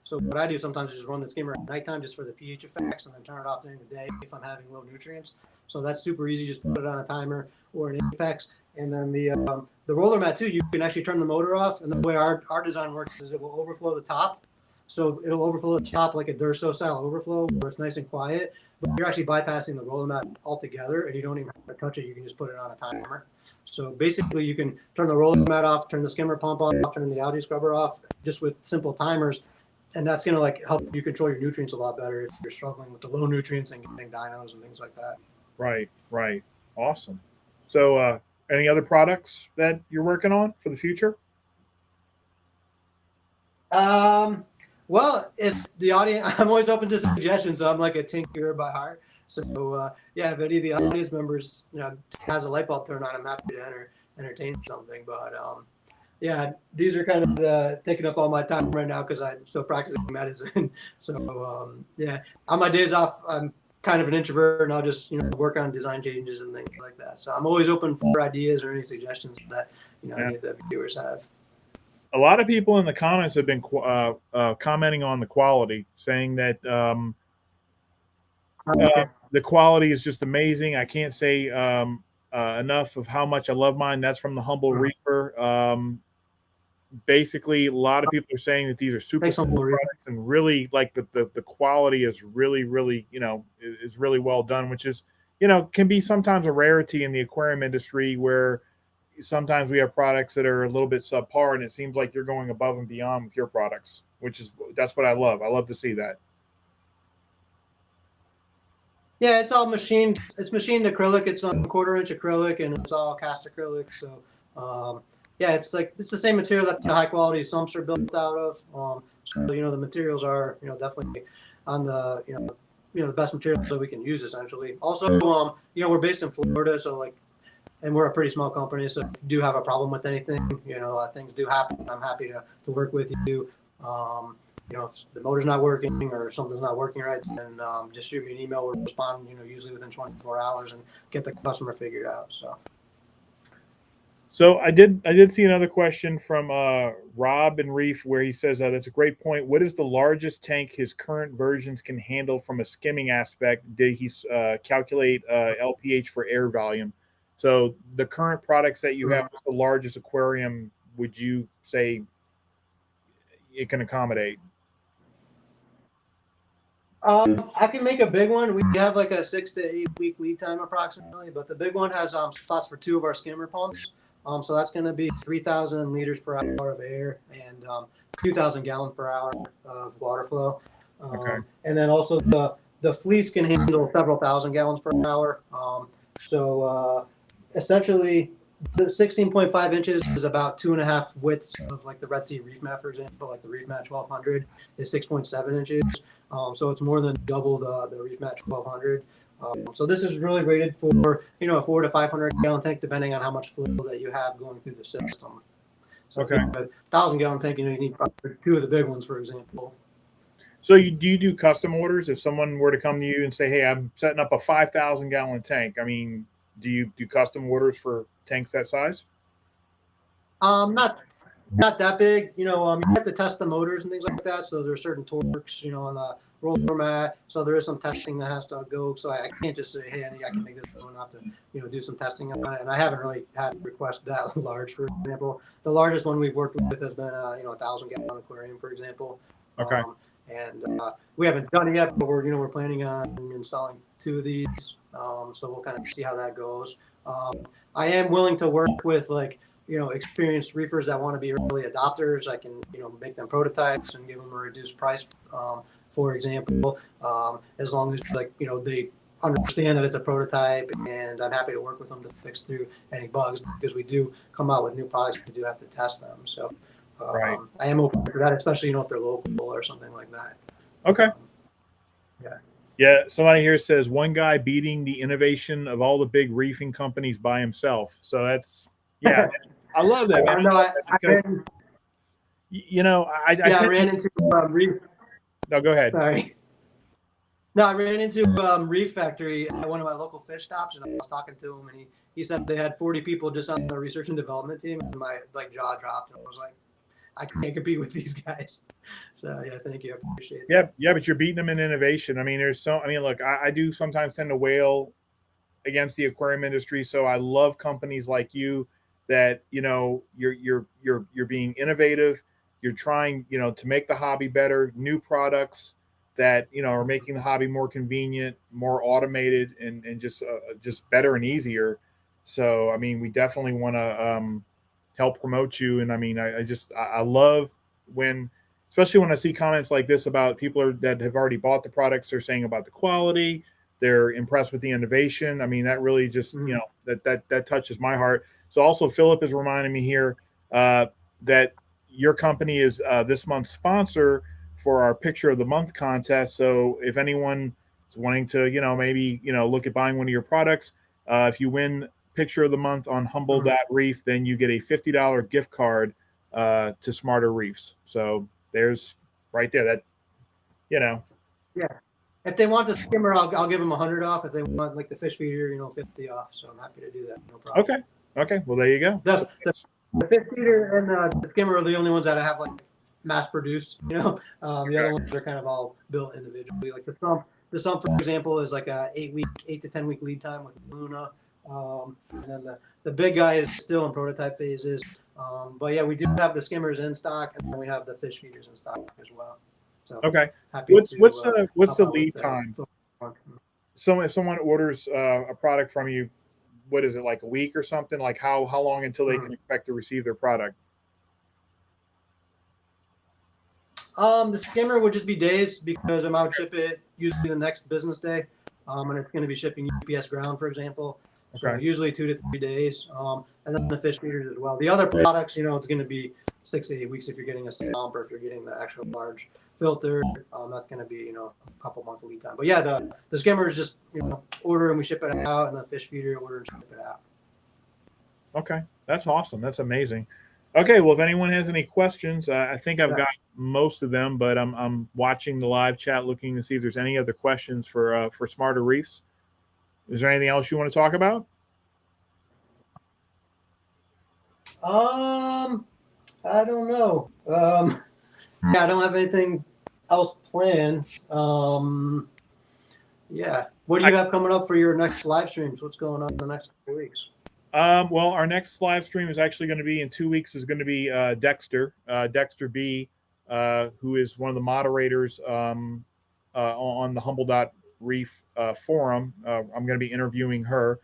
So what I do sometimes is just run the skimmer at nighttime just for the pH effects, and then turn it off during the day if I'm having low nutrients. So that's super easy. Just put it on a timer or an apex. And then the roller mat too, you can actually turn the motor off, and the way our design works is it will overflow the top. So it'll overflow the top like a Durso style overflow where it's nice and quiet, but you're actually bypassing the roller mat altogether, and you don't even have to touch it. You can just put it on a timer. So basically you can turn the roller mat off, turn the skimmer pump off, turn the algae scrubber off just with simple timers. And that's going to help you control your nutrients a lot better if you're struggling with the low nutrients and getting dinos and things like that. Right. Awesome. So any other products that you're working on for the future? Well, if the audience, I'm always open to suggestions. So I'm like a tinkerer by heart. So if any of the audience members, has a light bulb turned on, I'm happy to entertain something. But these are kind of taking up all my time right now because I'm still practicing medicine. So on my days off, I'm kind of an introvert, and I'll just work on design changes and things like that. So I'm always open for ideas or any suggestions that any of the viewers have. A lot of people in the comments have been commenting on the quality, saying that the quality is just amazing. I can't say enough of how much I love mine. That's from the Humble Reefer. basically a lot of people are saying that these are super Thanks, cool Humblefish. products, and really like the quality is really, is really well done, which is, can be sometimes a rarity in the aquarium industry, where sometimes we have products that are a little bit subpar, and it seems like you're going above and beyond with your products, that's what I love. I love to see that. Yeah, it's all machined. It's machined acrylic. It's on 1/4 inch acrylic, and it's all cast acrylic. So, yeah, it's the same material that the high quality sumps are built out of. So the materials are definitely on the the best materials that we can use essentially. Also, we're based in Florida, so and we're a pretty small company, so if you do have a problem with anything, things do happen. I'm happy to work with you. If the motor's not working or something's not working right, then just shoot me an email. We'll respond, usually within 24 hours and get the customer figured out. So I did see another question from Rob and Reef, where he says, that's a great point. What is the largest tank his current versions can handle from a skimming aspect? Did he calculate LPH for air volume? So the current products that you have, what's the largest aquarium would you say it can accommodate? I can make a big one. We have like a 6 to 8 week lead time approximately, but the big one has spots for 2 of our skimmer pumps. So that's going to be 3,000 liters per hour of air and 2,000 gallons per hour of water flow. Okay. And then also the fleece can handle several thousand gallons per hour. Essentially, the 16.5 inches is about 2.5 widths of like the Red Sea Reef Mat, for example. Like the Reef Mat 1200 is 6.7 inches. So it's more than double the Reef Mat 1200. So this is really rated for a 400 to 500 gallon tank, depending on how much fluid that you have going through the system. So okay, a 1,000 gallon tank, you need probably 2 of the big ones, for example. So do you do custom orders? If someone were to come to you and say, "Hey, I'm setting up a 5,000 gallon tank," I mean, do you do custom orders for tanks that size? Not that big. You have to test the motors and things like that. So there's certain torques, on the roller mat. So there is some testing that has to go. So I can't just say, hey, I can make this one. I have to, do some testing on it. And I haven't really had a request that large, for example. The largest one we've worked with has been, 1,000 gallon aquarium, for example. Okay. We haven't done it yet, but we're planning on installing 2 of these. So we'll kind of see how that goes. I am willing to work with experienced reefers that want to be early adopters. I can, make them prototypes and give them a reduced price, for example, as long as they understand that it's a prototype, and I'm happy to work with them to fix through any bugs, because we do come out with new products. We do have to test them. So Right. I am open to that, especially, if they're local or something like that. Okay. Yeah. Yeah. Somebody here says one guy beating the innovation of all the big reefing companies by himself. So that's, yeah, I love that, man. I ran into Reef. No, go ahead. Sorry. No, I ran into Reef Factory at one of my local fish stops, and I was talking to him, and he said they had 40 people just on the research and development team, and my jaw dropped, and I was like, I can't compete with these guys. So yeah, thank you. I appreciate it. Yeah, but you're beating them in innovation. I mean, look, I do sometimes tend to wail against the aquarium industry. So I love companies like you that, you're being innovative. You're trying, to make the hobby better, new products that, are making the hobby more convenient, more automated, and just better and easier. So, I mean, we definitely want to help promote you. And I mean, I love when, especially when I see comments like this about people that have already bought the products, they're saying about the quality, they're impressed with the innovation. I mean, that really just, that touches my heart. So also Philip is reminding me here that your company is this month's sponsor for our picture of the month contest. So if anyone is wanting to, maybe, look at buying one of your products, if you win picture of the month on Humble.Reef, then you get a $50 gift card to Smarter Reefs. So there's right there that, Yeah. If they want the skimmer, I'll give them 100 off. If they want like the fish feeder, 50 off. So I'm happy to do that. No problem. Okay. Well, there you go. The fish feeder and the skimmer are the only ones that I have mass produced. The other ones are kind of all built individually. Like the sump, for example, is like a 8 to 10 week lead time with Luna. And then the big guy is still in prototype phases. But yeah, we do have the skimmers in stock, and then we have the fish feeders in stock as well. So Okay. happy What's to what's help the out with lead time? So if someone orders a product from you, what is it, like a week or something? Like how long until they can expect to receive their product? The skimmer would just be days because I would ship it usually the next business day, and it's going to be shipping UPS ground, for example. So Okay. usually 2 to 3 days, and then the fish feeders as well. The other products, it's going to be 6 to 8 weeks if you're getting a sump or if you're getting the actual large filter. That's going to be a couple month lead time. But yeah, the skimmer is just order and we ship it out, and the fish feeder order and ship it out. Okay, that's awesome. That's amazing. Okay, well, if anyone has any questions, I think I've got most of them, but I'm watching the live chat, looking to see if there's any other questions for Smarter Reefs. Is there anything else you want to talk about? I don't know. Yeah, I don't have anything else planned. Yeah. What do you have coming up for your next live streams? What's going on in the next couple weeks? Well, our next live stream is actually going to be in 2 weeks. Is going to be Dexter B, who is one of the moderators on the Humble.Reef forum. I'm going to be interviewing her.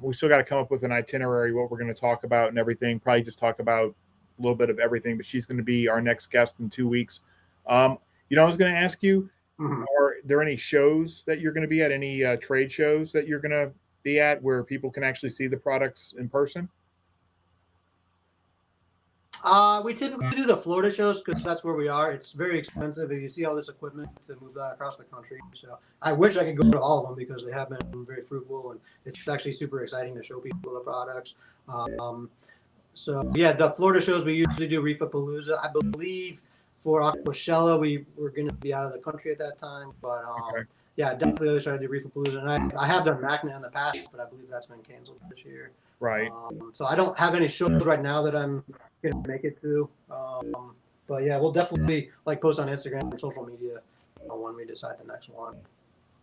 We still got to come up with an itinerary, what we're going to talk about and everything. Probably just talk about a little bit of everything, but she's going to be our next guest in 2 weeks. I was going to ask you, are there any shows that you're going to be at, any trade shows that you're going to be at where people can actually see the products in person? We typically do the Florida shows because that's where we are. It's very expensive if you see all this equipment to move that across the country. So I wish I could go to all of them because they have been very fruitful and it's actually super exciting to show people the products. So yeah, the Florida shows we usually do Reefapalooza. I believe for Aquashella we were going to be out of the country at that time, but yeah, definitely always try to do Reefapalooza. And I have done Magnet in the past, but I believe that's been canceled this year. Right. So I don't have any shows right now that I'm going to make it to. But yeah, we'll definitely post on Instagram and social media when we decide the next one.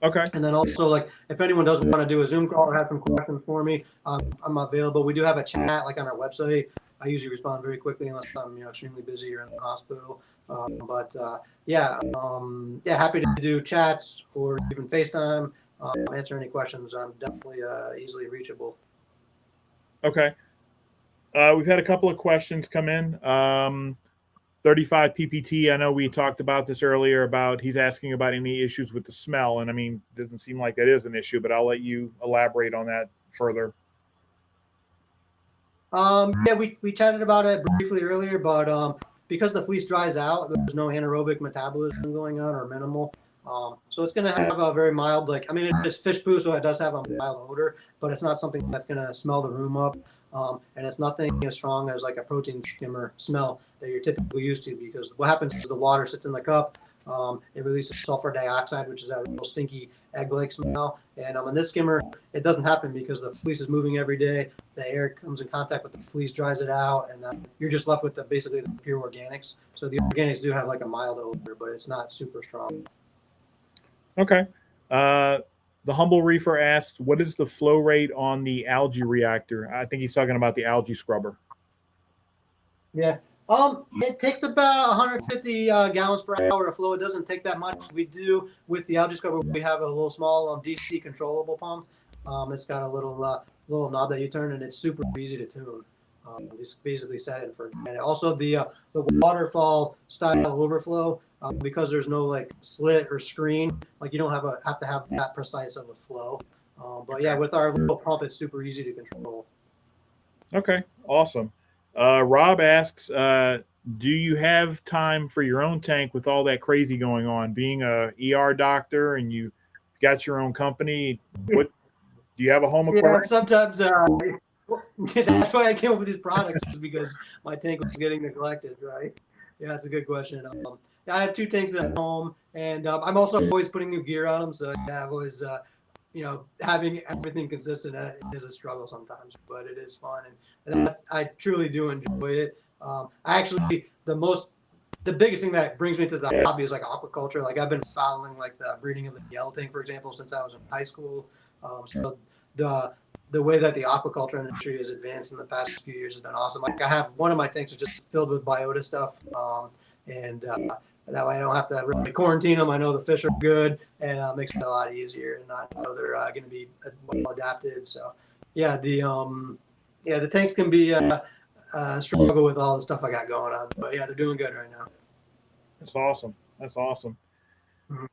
Okay. And then also, if anyone does want to do a Zoom call or have some questions for me, I'm available. We do have a chat on our website. I usually respond very quickly unless I'm extremely busy or in the hospital. Yeah, happy to do chats or even FaceTime. Answer any questions. I'm definitely easily reachable. Okay. We've had a couple of questions come in. 35 PPT. I know we talked about this earlier about he's asking about any issues with the smell. And I mean, it doesn't seem like that is an issue, but I'll let you elaborate on that further. Yeah, we chatted about it briefly earlier, but because the fleece dries out, there's no anaerobic metabolism going on or minimal. So it's going to have a very mild, it's fish poo, so it does have a mild odor, but it's not something that's going to smell the room up. And it's nothing as strong as a protein skimmer smell that you're typically used to, because what happens is the water sits in the cup. It releases sulfur dioxide, which is that real stinky egg-like smell. And in this skimmer, it doesn't happen because the fleece is moving every day. The air comes in contact with the fleece, dries it out, and then you're just left with basically the pure organics. So the organics do have a mild odor, but it's not super strong. Okay. The Humble Reefer asked, what is the flow rate on the algae reactor? I think he's talking about the Algae Scrubber. Yeah. It takes about 150 gallons per hour to flow. It doesn't take that much. We do with the Algae Scrubber. We have a little small DC controllable pump. It's got a little knob that you turn, and it's super easy to tune. Just basically set it for. And also the waterfall style overflow, because there's no slit or screen. You don't have to have that precise of a flow. But yeah, with our little pump, it's super easy to control. Okay, awesome. Rob asks, do you have time for your own tank with all that crazy going on? Being a ER doctor and you got your own company, what do you have a home aquarium? Yeah, sometimes that's why I came up with these products, is because my tank was getting neglected, right? Yeah, that's a good question. I have 2 tanks at home, and I'm also always putting new gear on them. So yeah, I've always, having everything consistent is a struggle sometimes, but it is fun, and I truly do enjoy it. The biggest thing that brings me to the hobby is aquaculture. I've been following the breeding of the yellow tank, for example, since I was in high school. So the way that the aquaculture industry has advanced in the past few years has been awesome. Like I have one of my tanks is just filled with biota stuff, and that way I don't have to really quarantine them. I know the fish are good, and makes it a lot easier, and I know they're going to be well adapted. So yeah, the tanks can be struggle with all the stuff I got going on, but yeah, they're doing good right now. That's awesome. That's awesome. Mhm.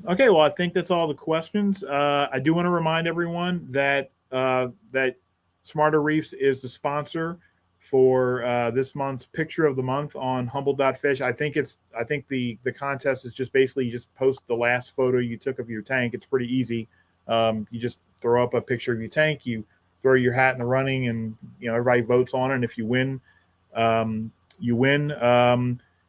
Okay, well, I think that's all the questions. I do want to remind everyone that that Smarter Reefs is the sponsor for this month's Picture of the Month on Humble.fish. I think the contest is just basically you just post the last photo you took of your tank. It's pretty easy. You just throw up a picture of your tank, you throw your hat in the running, and everybody votes on it. And if you win, you win.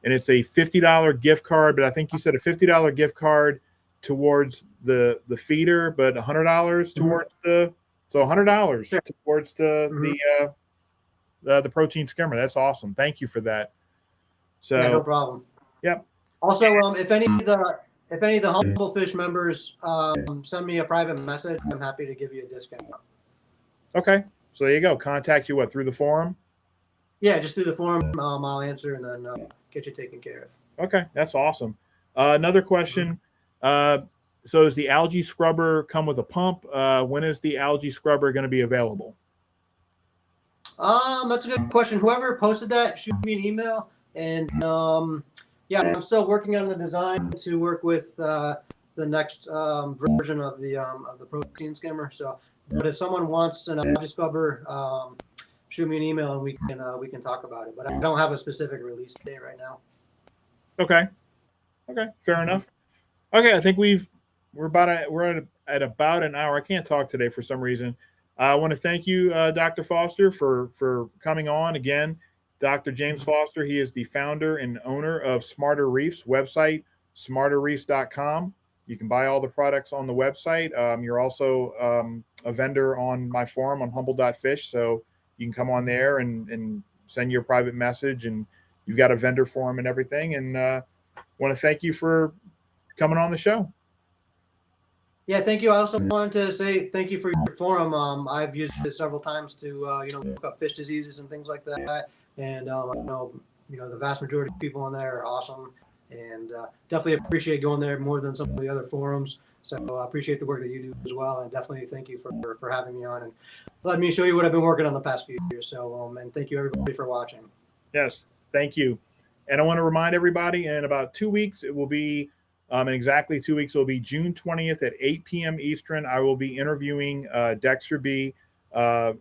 And it's a $50 gift card, but I think you said a $50 gift card towards the feeder, but $100 towards $100 Sure. towards the protein skimmer. That's awesome. Thank you for that. So yeah, no problem. Yep. Also, if any of the Humblefish members send me a private message, I'm happy to give you a discount. Okay. So there you go. Contact you through the forum? Yeah, just through the forum. I'll answer and then get you taken care of. Okay, that's awesome. Another question. So does the Algae Scrubber come with a pump? When is the Algae Scrubber going to be available? That's a good question. Whoever posted that, shoot me an email. And yeah, I'm still working on the design to work with the next version of the protein skimmer. So, but if someone wants an Algae Scrubber, shoot me an email and we can talk about it. But I don't have a specific release date right now. Okay. Okay. Fair enough. Okay. I think we're at about an hour. I can't talk today for some reason. I want to thank you, Dr. Foster, for coming on again. Dr. James Foster, he is the founder and owner of Smarter Reefs website, smarterreefs.com. You can buy all the products on the website. You're also a vendor on my forum on humble.fish. So you can come on there and send your private message, and you've got a vendor forum and everything. And want to thank you for coming on the show. Yeah, thank you. I also wanted to say thank you for your forum. I've used it several times to look up fish diseases and things like that. And I know the vast majority of people on there are awesome, and definitely appreciate going there more than some of the other forums. So I appreciate the work that you do as well, and definitely thank you for having me on and letting me show you what I've been working on the past few years. So and thank you everybody for watching. Yes, thank you. And I want to remind everybody, in about 2 weeks, it will be, in exactly 2 weeks, it will be June 20th at 8 p.m. Eastern. I will be interviewing Dexter B.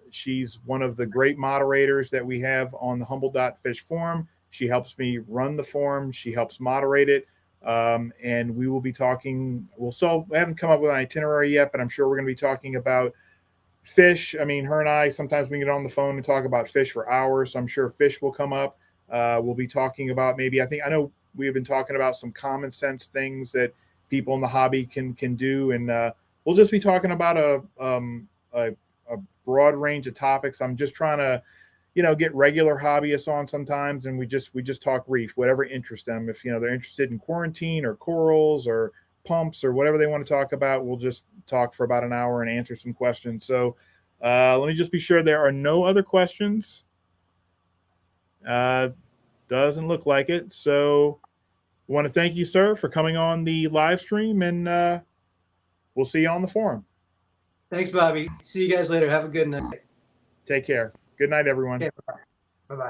She's one of the great moderators that we have on the Humble.fish forum. She helps me run the forum. She helps moderate it. And we will be talking, we haven't come up with an itinerary yet, but I'm sure we're going to be talking about fish. I mean, her and I, sometimes we get on the phone and talk about fish for hours. So I'm sure fish will come up. We'll be talking about I know we have been talking about some common sense things that people in the hobby can do. And we'll just be talking about a broad range of topics. I'm just trying to, get regular hobbyists on sometimes. And we just talk reef, whatever interests them. If, they're interested in quarantine or corals or pumps or whatever they want to talk about, we'll just talk for about an hour and answer some questions. So let me just be sure there are no other questions. Doesn't look like it. So I want to thank you, sir, for coming on the live stream, and we'll see you on the forum. Thanks, Bobby. See you guys later. Have a good night. Take care. Good night, everyone. Okay, bye.